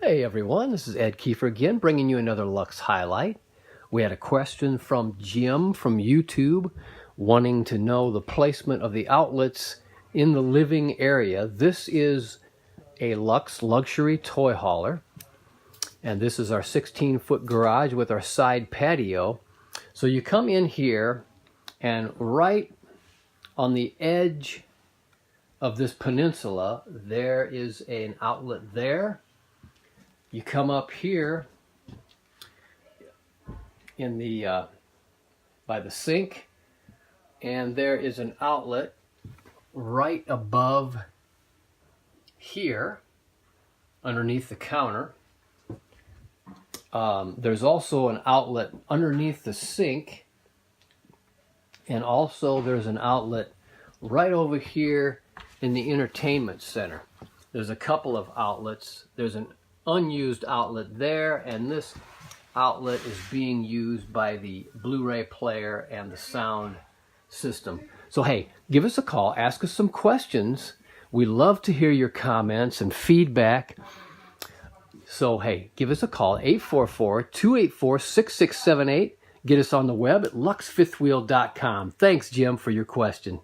Hey everyone, this is Ed Kiefer again, bringing you another Luxe highlight. We had a question from Jim from YouTube wanting to know the placement of the outlets in the living area. This is a Luxe luxury toy hauler, and this is our 16-foot garage with our side patio. So you come in here, and right on the edge of this peninsula, there is an outlet there. You come up here in the by the sink, and there is an outlet right above here underneath the counter. There's also an outlet underneath the sink, and also there's an outlet right over here in the entertainment center. There's a couple of outlets. There's an unused outlet there, and this outlet is being used by the Blu-ray player and the sound system. So hey, give us a call, ask us some questions. We love to hear your comments and feedback. So hey, give us a call, 844-284-6678. Get us on the web at luxefifthwheel.com. Thanks, Jim, for your question.